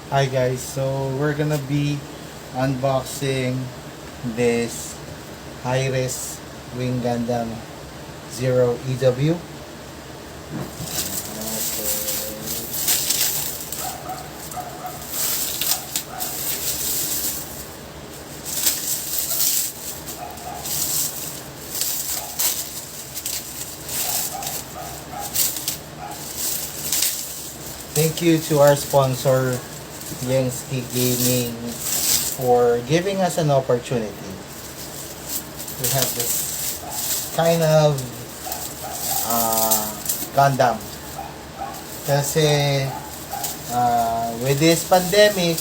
Hi guys, so we're gonna be unboxing this high-res Wing Gundam Zero EW. Thank you to our sponsor, Yangsky Gaming, for giving us an opportunity to have this kind of Gundam. Kasi with this pandemic,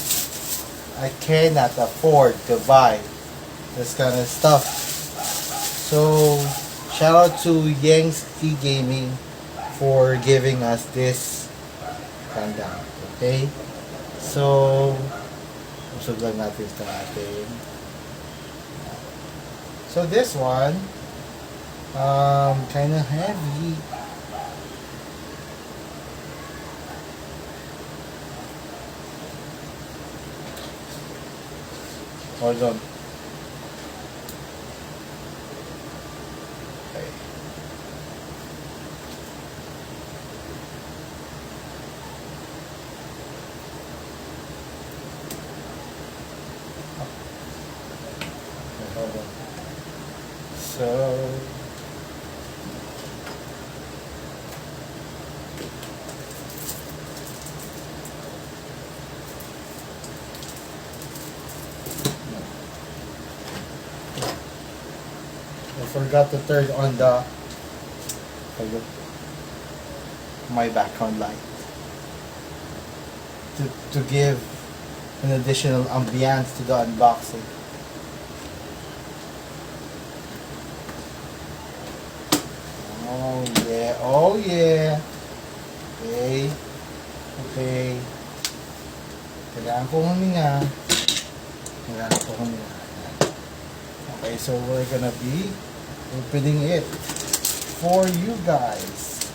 I cannot afford to buy this kind of stuff. So shout out to Yangsky Gaming for giving us this Gundam. Okay? So, usog lang natin ito atin. So, this one, kind of heavy. Hold on. Okay. So, I forgot to turn on my background light to give an additional ambiance to the unboxing. Oh yeah, oh yeah. Okay. Okay. Kailangan ko huminga. Okay, so we're gonna be opening it for you guys.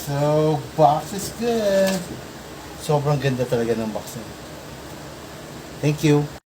So, box is good. Sobrang ganda talaga ng box niya. Thank you.